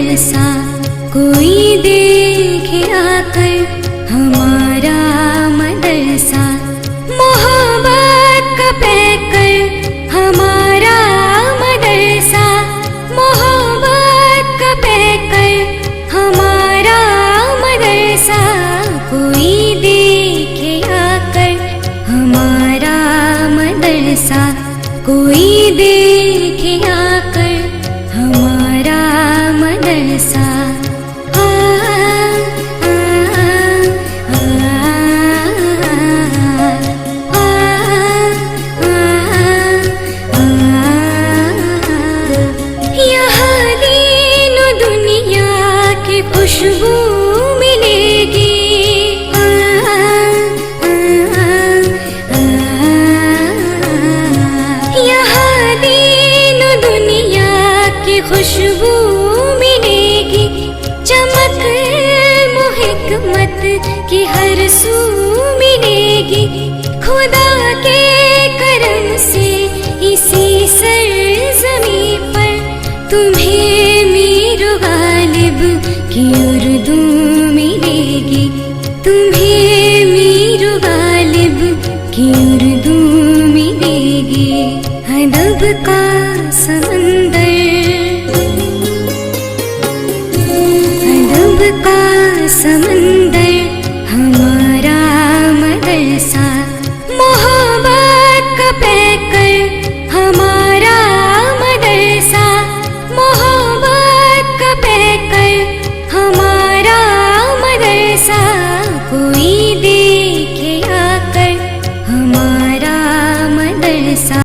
मदरसा कोई देखे आकर हमारा मदरसा। मोहब्बत का पैकर हमारा मदरसा, मोहब्बत का पैकर हमारा मदरसा। कोई देखे आकर हमारा मदरसा, कोई देखे आकर हमारा मदरसा। यहाँ दीन दुनिया की खुशबू मिलेगी। यहाँ दीन दुनिया की खुशबू मिलेगी। चमक हिकमत की हर सू मिलेगी। खुदा के करम से इसी सरज़मी पर तुम्हें मीर गालिब की उर्दू मिलेगी। तुम्हें मीर गालिब की उर्दू मिलेगी। अदब का समंदर, अदब का समंदर